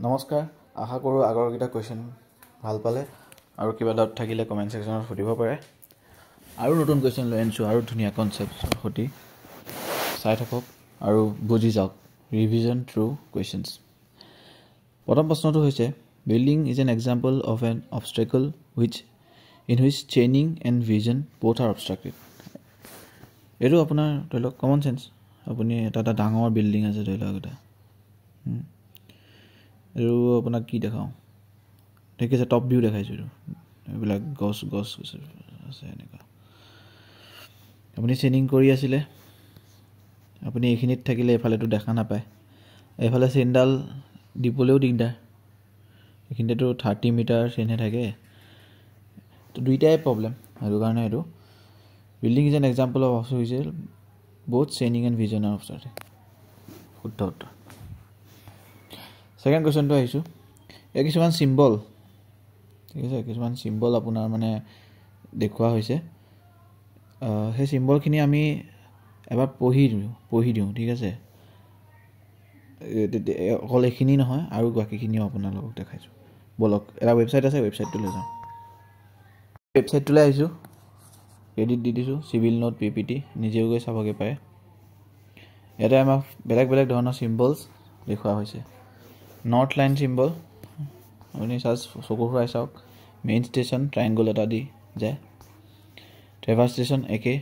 নমস্কাৰ আশা কৰোঁ আগৰ কিটা কোৱেশ্চন ভাল পালে আৰু কিবা ডাউট থাকিলে কমেন্ট সেকশনত সুধিব পাৰে আৰু নতুন কোৱেশ্চন লৈ আনিছো আৰু ধুনীয়া কনসেপ্টৰ সৈতে চাই থাকক আৰু বুজি যাওক ৰিভিজন থ্ৰু কোৱেশ্চনছ প্ৰথম প্ৰশ্নটো হৈছে building is an example of N obstacle in which chaining and vision both are obstructed এটো আপোনাৰ ধৰিলক কমন সেন্স আপুনি এটা ডাঙৰ বিল্ডিং আছে ধৰিলক এটা আৰু আপোনাক কি দেখাও দেখিছে টপ ভিউ দেখাইছো এইবিলাক গছ আছে এনেকা আপুনি চেনিং কৰি আছিলে আপুনি এখিনিত থাকিলে এফালেটো দেখা নাপায় এফালে চেন্ডাল দিপলেও দিগদাৰ এখিনিটো 30 মিটাৰ চেনে থাকে তো দুইটাই প্ৰবলেম আৰু কাৰণে এটো building is an example of also is both chaining and vision are obstructed শুদ্ধ উত্তৰ সেকেন্ড কোৱেশ্চনটো আহিছো এই কিছুমান সিম্বল ঠিক আছে কিছুমান সিম্বল আপোনাৰ মানে দেখুৱা হৈছে হে সিম্বল খিনি আমি এবাৰ পঢ়ি দিও ঠিক আছে অকল এখিনি নহয় আৰু বাকিখিনিও আপোনালোকক দেখাইছো বলক এটা ওয়েবসাইট আছে ওয়েবসাইটটো লৈ যাও ওয়েবসাইটটোলৈ আহিছো এডিট দি দিছো সিভিল নোট পিপিটি নিজেও গৈ চাবগে পাৰে এটা আমাৰ বেলেগ ধৰণৰ সিম্বলছ দেখুৱা হৈছে নৰ্থ লাইন সিম্বল আপুনি সাজ চকু ফুৰাই চাওক মেইন ষ্টেচন ট্ৰায়াঙ্গল এটা দি যায় ট্ৰেভাৰ্স ষ্টেচন একে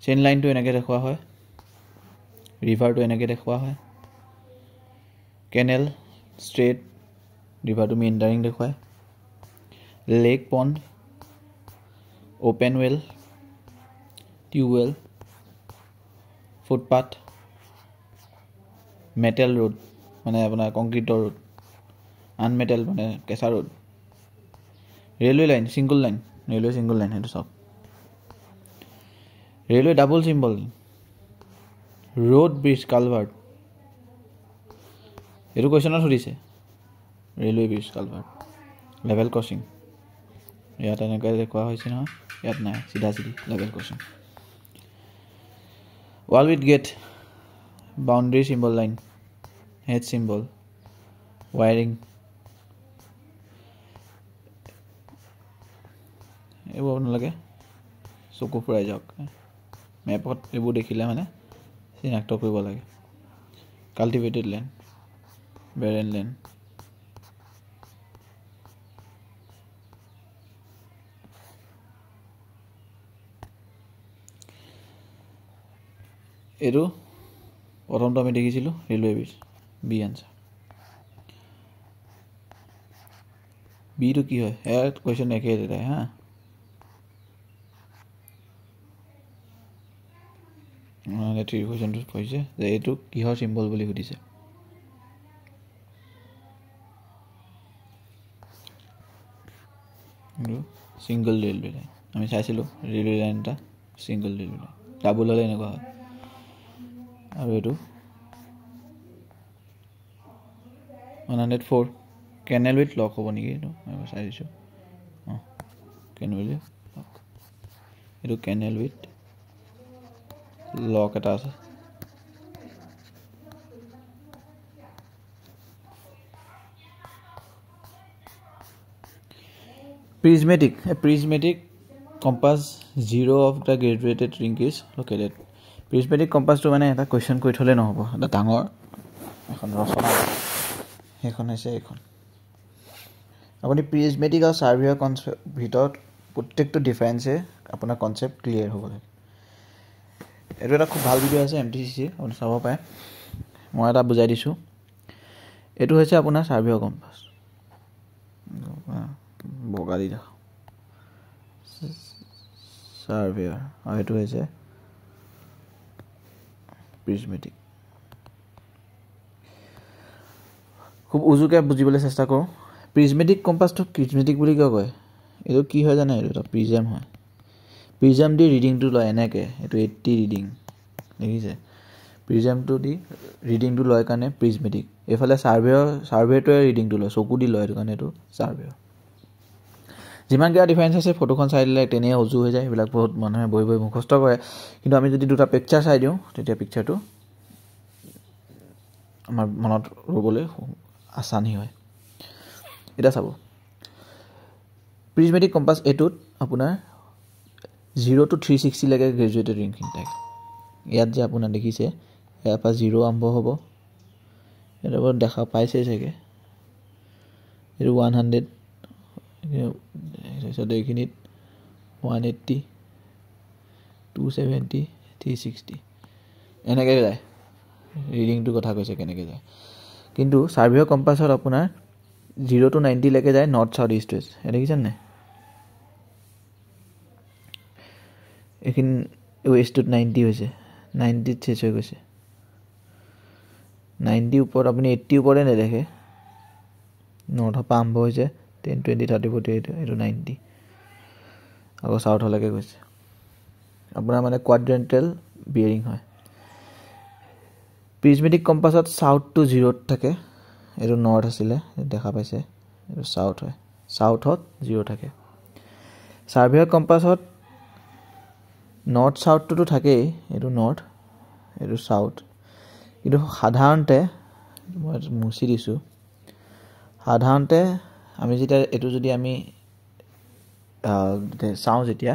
চেইন লাইনটো এনেকৈ দেখুৱা হয় ৰিভাৰটো এনেকৈ দেখুৱা হয় কেনেল ষ্ট্ৰেট ৰিভাৰটো মেইন্ডাৰিং দেখুৱায় lake pond open well tubewell footpath metalled road মানে আপোনাৰ কংক্ৰিটৰ ৰোড আনমেটেল মানে কেঁচা road railway line single line হেতু সব railway double symbol road bridge culvert এটো কোৱেশ্চনত সুধিছে railway bridge culvert level crossing ইয়াত এনেকৈ দেখুৱা হৈছে নহয় ইয়াত নাই সিধা level crossing wall with gate boundary symbol line head symbol wiring এইবোৰ আপোনালোকে চকু ফুৰাই যাওক মেপত এইবোৰ দেখিলে মানে চিনাক্ত কৰিব লাগে কাল্টিভেটেড ল্যান্ড বেৰেন ল্যান্ড এটো প্ৰথমটো আমি দেখিছিলো railway bridge B answer B তো কি হয় এট কোৱেশ্চন একে দেখায় হা মানে থ্ৰী কোৱেশ্চনটো কৈছে যে এটো কিহৰ সিম্বল বুলি সুধিছে সিঙ্গল ৰেলৱে লাইন আমি চাইছিলো ৰেলৱে লাইনটা সিঙ্গল ৰেলৱে লাইন ডাবল হলে এনেকুৱা হয় আৰু এটো 104 কেনেল উইথ লক হ'ব নেকি এটো আমি চাই দিছো কেনেল উইথ লক এটো কেনেল উইথ লক এটা আছে prismatic compass zero of the graduated ring is located prismatic compass to মানে এটা কোৱেশ্চন কৈ থলে নহব এটা ডাঙৰ এখন ৰচনা এখন আছে এখন আপুনি prismatic আৰু সাৰ্ভিয়াৰ কনসেপ্ট ভিতৰত প্ৰত্যেকটো ডিফাৰেন্সে আপোনাৰ কনসেপ্ট ক্লিয়াৰ হ'ব লাগে এটো এটা খুব ভাল ভিডিও আছে এমটিসি আপুনি চাব পাৰে মই এটা বুজাই দিছো এটো হৈছে আপোনাৰ সাৰ্ভিয়াৰ কম্পাস বগালি দেখ সাৰ্ভিয়াৰ আৰু এটো হৈছে prismatic খুব উজুকে বুজিবলৈ চেষ্টা কৰো prismatic compass তো prismatic বুলি কিয় কয় এটো কি হয় জানে এটো প্ৰিজম হয় প্ৰিজম দি ৰিডিং টো লয় এনেকে এটো 80 ৰিডিং দেখিছে প্ৰিজম টো দি ৰিডিং টো লয় কাৰণে prismatic এফালে সাৰ্ভেটোৱে ৰিডিং টো লয় চকু দি লয় এটো কাৰণে এটো সাৰ্ভেয়াৰ যিমান গা ডিফাৰেন্স আছে ফটোখন চাই দিলে তেনে উজু হৈ যায় এইবিলাক বহুত মানুহে বহি মুখস্থ কৰে কিন্তু আমি যদি দুটা পিকচাৰ চাই দিও তেতিয়া পিকচাৰটো আমাৰ মনত ৰবলৈ আসানি হয় এটা চাব প্ৰিজমেটিক কম্পাছ এটোত আপোনাৰ 0 to 360 লৈকে গ্ৰেজুৱেটেড ৰিংখিনি থাকে ইয়াত যে আপোনাৰ দেখিছে ইয়াৰ পৰা 0 আৰম্ভ হ'ব এটা বৰ দেখা পাইছে চাগে এইটো 100 তাৰপিছত এইখিনিত 180 270 360 এনেকৈ যায় ৰিডিংটো কথা কৈছে কেনেকৈ যায় কিন্তু সাৰ্ভে কম্পাছত আপোনাৰ 0 to 90 লৈকে যায় নৰ্থ সাউথ ইষ্ট ৱেষ্ট দেখিছেনে নাই এইখিনি ৱেষ্টত 90 হৈছে 90 চেঞ্জ হৈ গৈছে 90 ওপৰত আপুনি 80 ওপৰতে নেদেখে নৰ্থৰ পৰা আৰম্ভ হৈছে 10 20 30 40 এইটো 90 আকৌ সাউথলৈকে গৈছে আপোনাৰ মানে কোৱাড্ৰেণ্টেল বিয়াৰিং হয় প্ৰিজমেটিক কম্পাছত সাউথ টু 0 থাকে এইটো নৰ্থ আছিলে দেখা পাইছে এইটো সাউথ হয় সাউথত 0 থাকে সাৰ্ভে কম্পাছত নৰ্থ সাউথটো থাকেই এইটো নৰ্থ এইটো সাউথ কিন্তু সাধাৰণতে মই মুছি দিছোঁ সাধাৰণতে আমি যেতিয়া এইটো যদি আমি চাওঁ যেতিয়া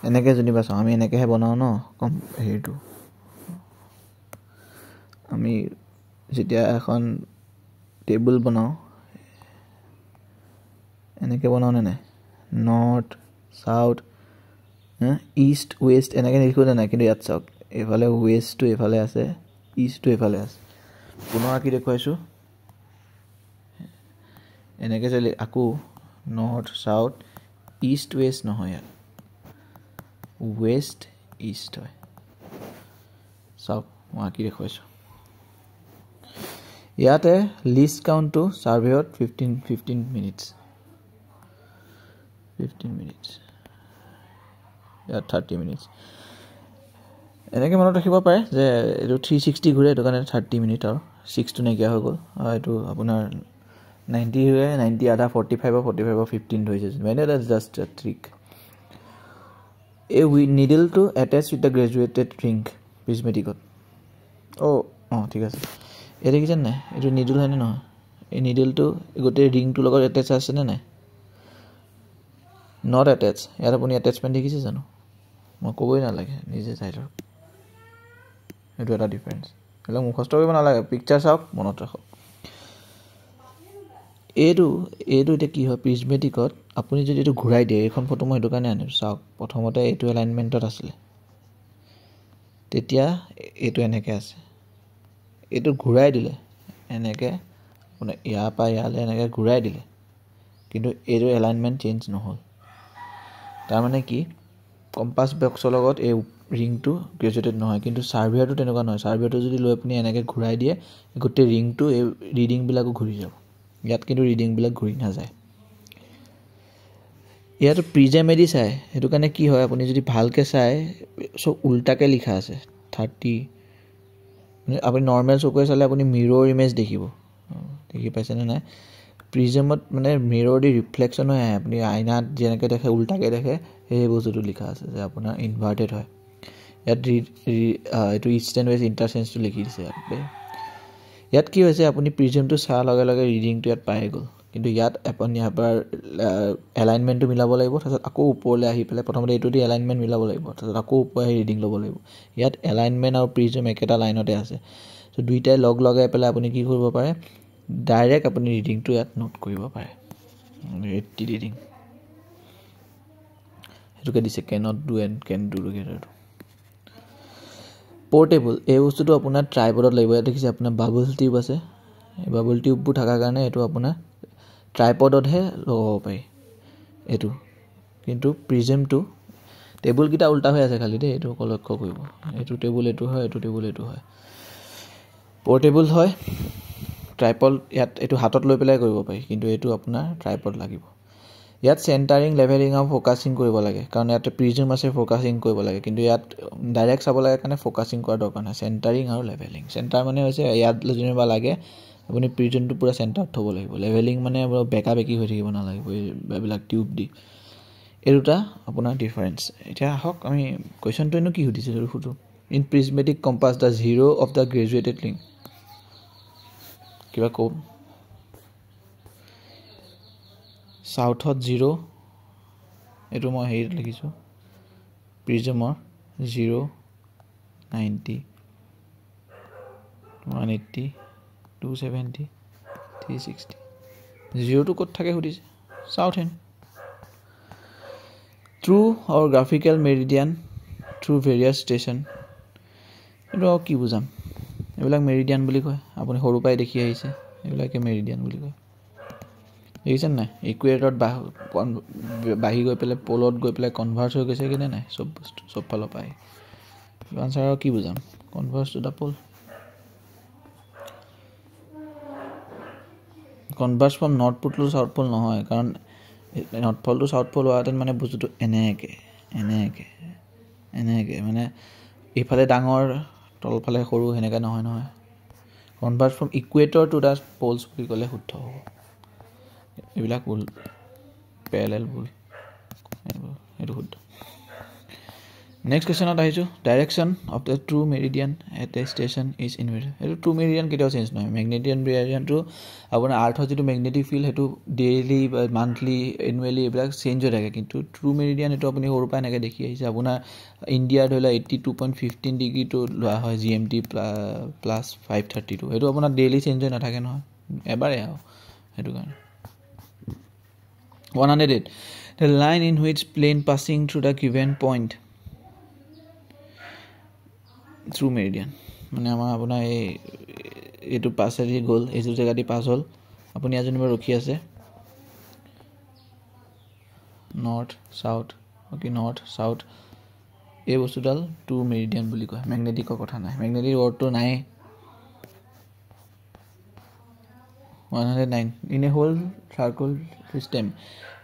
এনেকৈ যেনিবা চাওঁ আমি এনেকৈহে বনাওঁ ন কম হেৰিটো আমি যেতিয়া এখন টেবুল বনাওঁ এনেকৈ বনাওঁ নে নাই নৰ্থ সাউথ ইষ্ট ৱেষ্ট এনেকৈ লিখোঁ নে নাই কিন্তু ইয়াত চাওক এইফালে ৱেষ্টটো এইফালে আছে ইষ্টটো এইফালে আছে পুনৰ আঁকি দেখুৱাইছোঁ এনেকৈ চলি আকৌ নৰ্থ সাউথ ইষ্ট ৱেষ্ট নহয় ইয়াত ৱেষ্ট ইষ্ট হয় চাওক মই আঁকি দেখুৱাইছোঁ ইয়াতে লিষ্ট কাউণ্টটো সাৰ্ভেত 15 মিনিটছ ইয়াত 30 মিনিটছ এনেকৈ মনত ৰাখিব পাৰে যে এইটো 360 ঘূৰে এইটো কাৰণে 30 মিনিট আৰু 6টো নাইকিয়া হৈ গ'ল আৰু এইটো আপোনাৰ 90 হৈ 90 আধা 45 15 ধৰিছে মানে দ্যাটছ জাষ্ট এ ট্ৰিক এই নিডলটো attach with the graduated ring প্ৰিজমেটিকত ঠিক আছে এই দেখিছেনে নাই এইটো নিডল হয়নে নহয় এই নিডলটো গোটেই ৰিংটোৰ লগত এটেচ আছেনে নাই নট এটেচ ইয়াত আপুনি এটেচমেণ্ট দেখিছে জানো মই ক'বই নালাগে নিজে চাই লওক এইটো এটা ডিফাৰেঞ্চ এইবিলাক মুখস্থ কৰিব নালাগে পিকচাৰ চাওক মনত ৰাখক এইটো এতিয়া কি হয় প্ৰিজমেটিকত আপুনি যদি এইটো ঘূৰাই দিয়ে এইখন ফটো মই সেইটো কাৰণে আনিছোঁ চাওক প্ৰথমতে এইটো এলাইনমেণ্টত আছিলে তেতিয়া এইটো এনেকৈ আছে এইটো ঘূৰাই দিলে এনেকৈ আপোনাৰ ইয়াৰ পৰা ইয়ালৈ এনেকৈ ঘূৰাই দিলে কিন্তু এইটো এলাইনমেণ্ট চেঞ্জ নহ'ল তাৰমানে কি কম্পাছ বক্সৰ লগত এই ৰিংটো গ্ৰেজুৱেটেড নহয় কিন্তু সাৰ্ভেটো তেনেকুৱা নহয় সাৰ্ভেটো যদি লৈ আপুনি এনেকৈ ঘূৰাই দিয়ে গোটেই ৰিংটো এই ৰিডিংবিলাকো ঘূৰি যাব ইয়াত কিন্তু ৰিডিংবিলাক ঘূৰি নাযায় ইয়াত প্ৰিজমেদি চাই সেইটো কাৰণে কি হয় আপুনি যদি ভালকৈ চাই চব উল্টাকৈ লিখা আছে 30 আপুনি নৰ্মেল চকুৰে চালে আপুনি মিৰৰ ইমেজ দেখিব দেখি পাইছেনে নাই প্ৰিজমত মানে মিৰৰ দি ৰিফ্লেকশ্যন হৈ আহে আপুনি আইনাত যেনেকৈ দেখে উল্টাকৈ দেখে সেই বস্তুটো লিখা আছে যে আপোনাৰ ইনভাৰ্টেড হয় ইয়াত এইটো ইষ্ট এণ্ড ৱেষ্ট ইণ্টাৰচেঞ্জটো লিখি দিছে ইয়াত কি হৈছে আপুনি প্ৰিজমটো চোৱাৰ লগে লগে ৰিডিংটো ইয়াত পাই গ'ল কিন্তু ইয়াত আপুনি ইয়াৰ পৰা এলাইনমেণ্টটো মিলাব লাগিব তাৰপিছত আকৌ ওপৰলৈ আহি পেলাই প্ৰথমতে এইটো দি এলাইনমেণ্ট মিলাব লাগিব তাৰপিছত আকৌ ওপৰ আহি ৰিডিং ল'ব লাগিব ইয়াত এলাইনমেণ্ট আৰু প্ৰিজম একেটা লাইনতে আছে চ' দুইটাই লগাই পেলাই আপুনি কি কৰিব পাৰে ডাইৰেক্ট আপুনি ৰিডিংটো ইয়াত নোট কৰিব পাৰে 80 ৰিডিং সেইটোকে দিছে cannot do and can do টুগেডাৰটো পৰ্টেবল এই বস্তুটো আপোনাৰ ট্ৰাইপডত লাগিব ইয়াত দেখিছে আপোনাৰ বাবল টিউব আছে এই বাবল টিউববোৰ থকাৰ কাৰণে এইটো আপোনাৰ ট্ৰাইপডতহে লগাব পাৰি এইটো কিন্তু প্ৰিজমটো টেবুলকেইটা উল্টা হৈ আছে খালি দেই এইটো লক্ষ্য কৰিব এইটো টেবুল এইটো হয় এইটো টেবুল এইটো হয় পৰ্টেবল হয় ট্ৰাইপড ইয়াত এইটো হাতত লৈ পেলাই কৰিব পাৰি কিন্তু এইটো আপোনাৰ ট্ৰাইপড লাগিব ইয়াত চেণ্টাৰিং লেভেলিং আৰু ফ'কাছিং কৰিব লাগে কাৰণ ইয়াতে প্ৰিজম আছে ফ'কাছিং কৰিব লাগে কিন্তু ইয়াত ডাইৰেক্ট চাব লাগে কাৰণে ফ'কাছিং কৰাৰ দৰকাৰ নাই চেণ্টাৰিং আৰু লেভেলিং চেণ্টাৰ মানে হৈছে ইয়াত যেনিবা লাগে আপুনি প্ৰিজমটো পূৰা চেণ্টাৰত থ'ব লাগিব লেভেলিং মানে বেকা বেকি হৈ থাকিব নালাগিব এইবিলাক টিউব দি এই দুটা আপোনাৰ ডিফাৰেঞ্চ এতিয়া আহক আমি কুৱেশ্যনটো কি সুধিছিলোঁ সুধোঁ in prismatic compass the zero' of the graduated ring কিবা কম সাউথত 0 এটো মই হেৰিত লিখিছো প্ৰিজমৰ 0 90 180 270 360 0 to ক'ত থাকে সুধিছে সাউথ হেন থ্ৰু অৰ গ্ৰাফিক্যাল মেৰিডিয়ান থ্ৰু ভেৰিয়াছ ষ্টেচন এটো কি বুজাম এবিলাক মেৰিডিয়ান বুলি কয় আপুনি সৰু পাই দেখি আহিছে এবিলাকে মেৰিডিয়ান বুলি কয় দেখিছেন না ইকুৱেটৰত বাহি গৈ পেলে পোলত গৈ পেলে কনভাৰ্স হৈ গৈছে কিনে নাই সব বস্তু সব ফালৰ পায় আনসাৰ কি বুজাম converse to the pole converse from north pole to south pole নহয় কাৰণ north pole to south pole হোৱাতেন মানে বস্তুটো এনেকে মানে ইফালে ডাঙৰ তলফালে সৰু হেনেকা নহয় নহয় কনভাৰ্স from equator to the poles বুলি ক'লে শুদ্ধ হ'ব এবিলাক ভুল প্যাৰেলাল ভুল এটো শুদ্ধ নেক্সট কোৱেশ্চনত আহিছো direction of the true meridian at a station is inverted এটো ট্ৰু মেৰিডিয়ান কেতিয়াও চেঞ্জ নহয় মেগনেটিয়ান মেৰিডিয়ানটো আপোনাৰ আৰ্থৰ যেটো মেগনেটিক ফিল্ড হেতু ডেইলি বা মান্থলি এনুৱেলি এবিলাক চেঞ্জ হৈ থাকে কিন্তু ট্ৰু মেৰিডিয়ান এটো আপুনি সৰু পাই নাকে দেখি আহিছে আপোনাৰ ইণ্ডিয়া ধৰিলা 82.15 ডিগ্ৰী টু লোৱা হয় জিএমটি প্লাস 532 এটো আপোনাৰ ডেইলি চেঞ্জ হৈ নাথাকে নহয় এবাৰে আও হেতু কাৰণে 108 the line in which plane passing through the given point through meridian মানে আমাৰ আপোনাৰ এটো পাছেদি গল এটো জায়গাটি পাস হল আপুনি আজনিবা ৰখি আছে north south okay north south এই বস্তুডাল টু মেৰিডিয়ান বুলি কয় ম্যাগনেটিকৰ কথা নাই ম্যাগনেটিক ওয়াৰ্ডটো নাই 109 in a whole circle system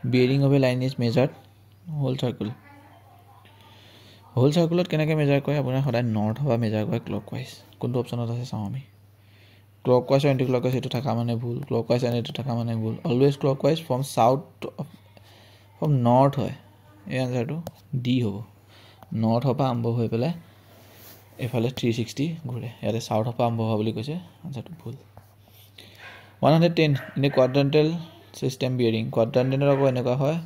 bearing of a line is measured whole circle কেনেকৈ মেজাৰ কৰে আপোনাৰ সদায় নৰ্থ হবা মেজাৰ কৰে ক্লকৱাইজ কোনটো অপচনত আছে চাও আমি ক্লকৱাইজ এন্টি ক্লকৱাইজ এটো থাকা মানে ভুল ক্লকৱাইজ এটো থাকা মানে ভুল always clockwise from south from north হয় এই আনসাৰটো ডি হ'ব নৰ্থ হবা আৰম্ভ হৈ পেলে এফালে 360 ঘুৰে ইয়াতে সাউথ হবা আৰম্ভ হোৱা বুলি কৈছে আনসাৰটো ভুল 110 in a quadrantal system bearing quadrantal আকৌ এনেকা হয়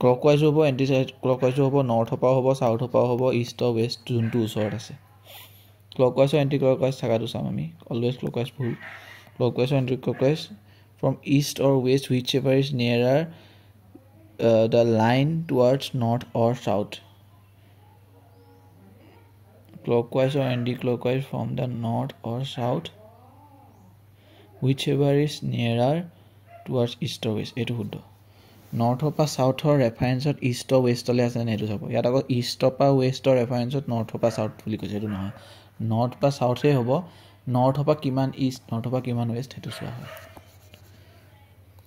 ক্লকৱাইজ হ'ব এন্টি ক্লকৱাইজ হ'ব নৰ্থ হবা হ'ব সাউথ হবা হ'ব ইষ্ট অ ওয়েস্ট যোনটো ওচৰত আছে ক্লকৱাইজ আৰু এন্টি ক্লকৱাইজ থাকাটো চাম আমি অলৱেজ ক্লকৱাইজ ভুল ক্লকৱাইজ আৰু anti clockwise from east or west whichever is nearer the line towards north or south clockwise or anti-clockwise from the north or south whichever is nearer towards east or west eto শুদ্ধ north পা সাউথৰ ৰেফাৰেন্সত east অ ওয়েষ্টলে আছে না এটো চাব ইয়াত আকৌ east পা ওয়েষ্টৰ ৰেফাৰেন্সত north পা সাউথ বুলি কৈছে এটো নহয় নৰ্থ পা সাউথে হ'ব নৰ্থ পা কিমান ইষ্ট নৰ্থ পা কিমান ওয়েষ্ট হেতু চোৱা হয়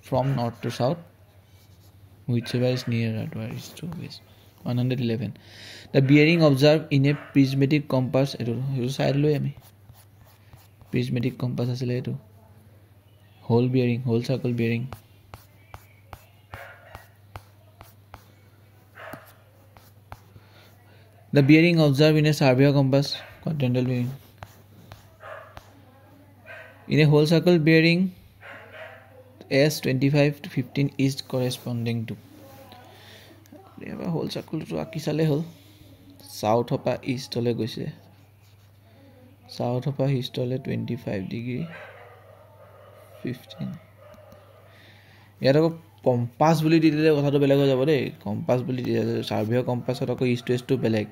from north to south whichever is nearer to east to west 111 the bearing observed in a prismatic compass eto side loi ami prismatic compass asile eto whole bearing whole circle bearing the bearing observed in a surveyor compass quadrantal bearing in a whole circle bearing s 25 to 15 is corresponding to এবা whole সার্কেলটো আকি চালে হল south হপা east হলে গৈছে south হপা east হলে 25 degree 15 ইয়াত আকৌ compass বুলি দিলে কথাটো বেলেগ হৈ যাব দেই কম্পাস বুলি দিলে সাৰ্ভেয় কম্পাসত আকৌ ইষ্ট ওয়েষ্টটো বেলেগ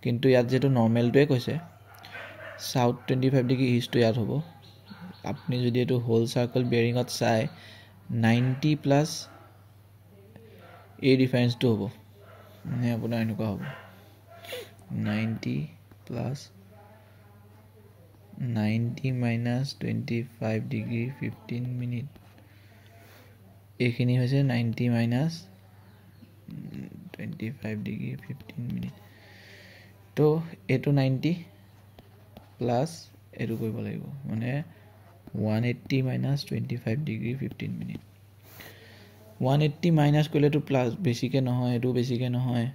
কিন্তু ইয়াত যেটো নৰমালটোৱে কৈছে সাউথ 25 ডিগ্ৰী ইষ্ট ইয়াত হ'ব আপনি যদি এটো হোল সাৰ্কেল বেয়াৰিংত চাই 90 প্লাস এই ডিফাৰেন্সটো হ'ব মানে আপোনাৰ এনেকুৱা হ'ব 90 প্লাস 90 minus 25 degree 15 minute এইখিনি হৈছে 90 minus 25 degree 15 minute তো এটো 90 প্লাস এটো কৰিব লাগিব মানে 180 minus 25 degree 15 minute 180 minus কৰিলে তো প্লাস বেছিকে নহয় এটো বেছিকে নহয়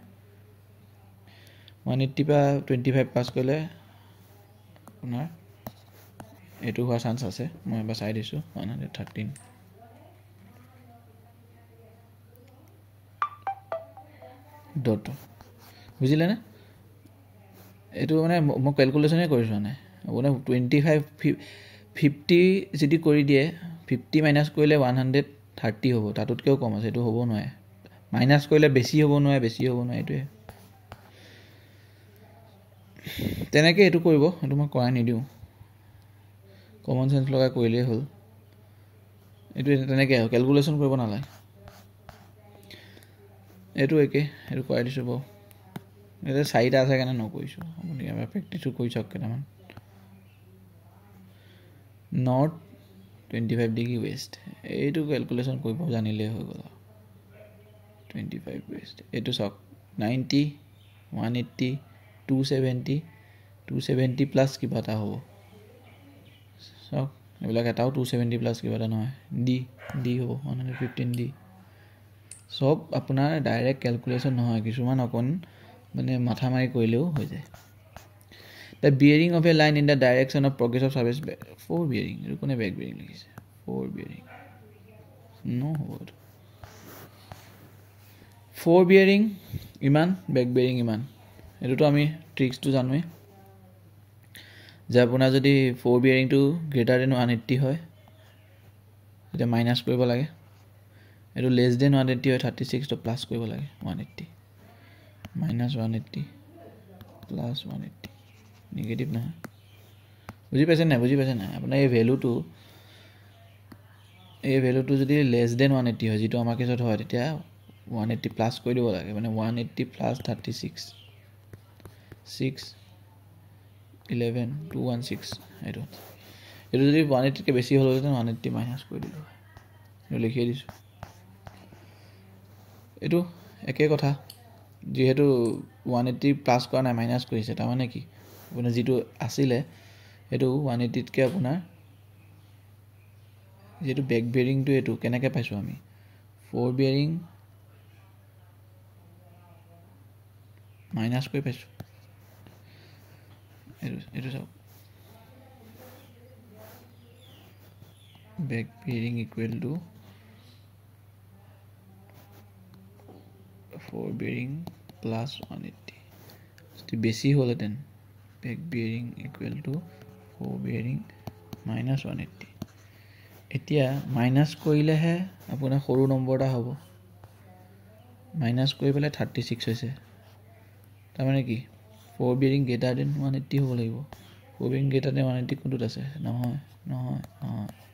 180 পা 25 পাস কৰিলে আপোনাৰ এইটো হোৱাৰ চান্স আছে মই এবাৰ চাই দিছোঁ 113 ডট বুজিলে নে এইটো মানে মই কেলকুলেশ্যনে কৰিছোঁ মানে আপোনাৰ 50 যদি কৰি দিয়ে 50 মাইনাছ কৰিলে 130 হ'ব তাতোতকৈও কম আছে এইটো হ'ব নোৱাৰে মাইনাছ কৰিলে বেছি হ'ব নোৱাৰে এইটোৱে তেনেকৈ এইটো কৰিব এইটো মই কৰাই নিদিওঁ কমন চেঞ্চ লগাই কৰিলেই হ'ল এইটো তেনেকৈ আৰু কেলকুলেশ্যন কৰিব নালাগে এইটো একেই এইটো কৰাই দিছোঁ বাৰু এইটো 4টা আছে কাৰণে নকৰিছোঁ আপুনি এবাৰ প্ৰেক্টিছো কৰি চাওক কেইটামান নৰ্থ 25 ডিগ্ৰী ৱেষ্ট এইটো কেলকুলেশ্যন কৰিব জানিলেই হৈ গ'ল 25 ৱেষ্ট এইটো চাওক 90 180 270 প্লাছ কিবা এটা হ'ব চাওক এইবিলাক এটাও 270 প্লাছ কিবা এটা নহয় ডি হ'ব 115 ডি সব আপোনাৰ ডাইৰেক্ট কেলকুলেশ্যন নহয় কিছুমান অকণ মানে মাথা মাৰি কৰিলেও হৈ যায় the bearing of a line in the direction of progress of service 4 bearing এইটো কোনে বেক বিয়াৰিং লিখিছে 4 বিয়াৰিং নহ'ব এইটো 4 বিয়াৰিং ইমান বেক বিয়াৰিং ইমান এইটোতো আমি ট্ৰিক্সটো জানোৱেই যে আপোনাৰ যদি 4 বিয়াৰিংটো গ্ৰেটাৰ দেন 180 হয় তেতিয়া মাইনাছ কৰিব লাগে এইটো লেছ দেন 180 হয় 36 তো প্লাছ কৰিব লাগে 180 মাইনাছ 180 প্লাছ 180 নিগেটিভ নহয় বুজি পাইছে নাই আপোনাৰ এই ভেলুটো যদি লেছ দেন 180 হয় যিটো আমাৰ কেছত হয় তেতিয়া 180 প্লাছ কৰি দিব লাগে মানে 180 প্লাছ 36 6 11 216 এইটো যদি 180 কে বেছি হ'ল হেতেন 180 মাইনাছ কৰি দিলোঁ এইটো লিখিয়ে দিছোঁ এইটো একে কথা যেহেতু 180 প্লাছ কৰা নাই মাইনাছ কৰিছে তাৰমানে কি আপোনাৰ যিটো আছিলে এইটো 180 তকৈ আপোনাৰ যেটো বেক বিয়াৰিংটো এইটো কেনেকৈ পাইছোঁ আমি 4 বিয়াৰিং মাইনাছ কৰি পাইছোঁ এইটো চাওক বেক বিয়াৰিং ইকুৱেল টু 4 বিয়াৰিং প্লাছ 180 যদি বেছি হ'লহেঁতেন বেক বিয়াৰিং ইকুৱেল টু 4 বিয়াৰিং মাইনাছ 180 এতিয়া মাইনাছ কৰিলেহে আপোনাৰ সৰু নম্বৰ এটা হ'ব মাইনাছ কৰি পেলাই 36 হৈছে তাৰমানে কি 4 বিয়াৰিং গ্ৰেটাৰ দেন 180 হ'ব লাগিব 4 বিয়াৰিং গ্ৰেটাৰ দেন 180 কোনটোত আছে নহয়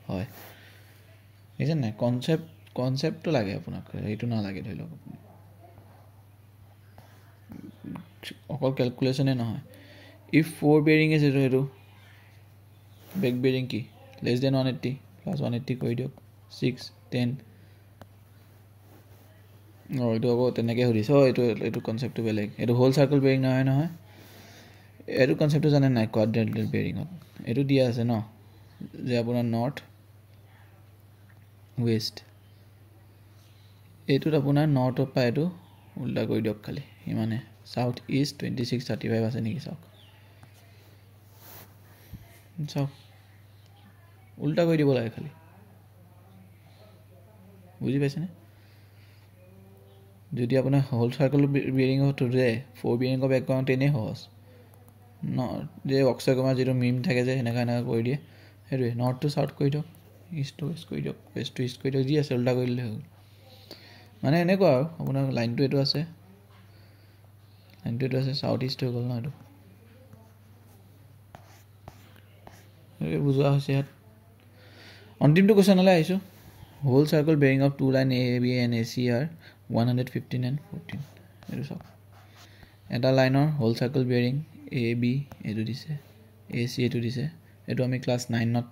হয় বুজিছে নাই কনচেপ্টটো লাগে আপোনাক এইটো নালাগে ধৰি লওক আপুনি অকল কেলকুলেশ্যনে নহয় ইফ 4 বিয়াৰিং ইজ এইটো বেক বিয়াৰিং কি লেছ দেন 180 প্লাছ 180 কৰি দিয়ক 6 10 এইটো আকৌ তেনেকৈ সুধিছে এইটো কনচেপ্টটো বেলেগ এইটো হোল চাৰ্কল বিয়াৰিং নহয় এইটো কনচেপ্টটো জানে নাই কোৱাড্ৰেণ্টেল বিয়াৰিঙত এইটো দিয়া আছে ন যে আপোনাৰ নৰ্থ ৱেষ্ট এইটোত আপোনাৰ নৰ্থৰ পৰা এইটো উল্টা কৰি দিয়ক খালি ইমানে সাউথ ইষ্ট 2635 আছে নেকি চাওক উল্টা কৰি দিব লাগে খালি বুজি পাইছেনে যদি আপোনাৰ হোল চাৰ্কল বিয়াৰিঙত যে 4 বিয়াৰিঙৰ বেক কৰাওঁতে এনেই সহজ যে অক্সিকমাৰ যিটো মিম থাকে যে সেনেকুৱা কৰি দিয়ে সেইটোৱে নৰ্থ টু চাউথ কৰি দিয়ক ইষ্ট টু ৱেষ্ট কৰি দিয়ক ৱেষ্ট টু ইষ্ট কৰি দিয়ক যি আছে উল্টা কৰি দিলে হৈ গ'ল মানে এনেকুৱা আৰু আপোনাৰ লাইনটো এইটো আছে চাউথ ইষ্ট হৈ গ'ল ন এইটো বুজোৱা হৈছে ইয়াত অন্তিমটো কুৱেশ্যনলৈ আহিছোঁ whole circle bearing of 2 line A B and A C are 115 and 14 এইটো চাওক এটা লাইনৰ whole circle bearing A B এইটো দিছে এ চি এইটো দিছে এইটো আমি ক্লাছ 9ত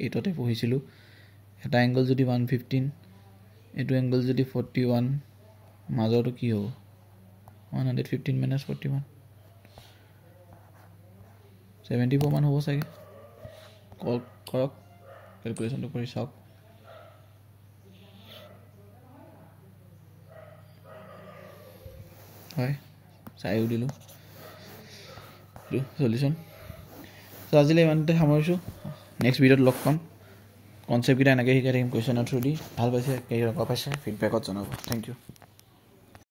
8তে পঢ়িছিলোঁ এটা এংগল যদি 115 এইটো এংগল যদি 41 মাজৰটো কি হ'ব 115 minus 41 74 মান হ'ব চাগে কৰক কেলকুলেশ্যনটো কৰি চাওক হয় চাইও দিলোঁ এইটো সলিউশ্যন চ' আজিলৈ ইমানতে সামৰিছোঁ নেক্সট ভিডিঅ'ত লগ পাম কনচেপ্টকেইটা এনেকৈ শিকাই থাকিম কুৱেশ্যনৰ থ্ৰু দি ভাল পাইছে কেনেকুৱা পাইছে ফিডবেকত জনাব থেংক ইউ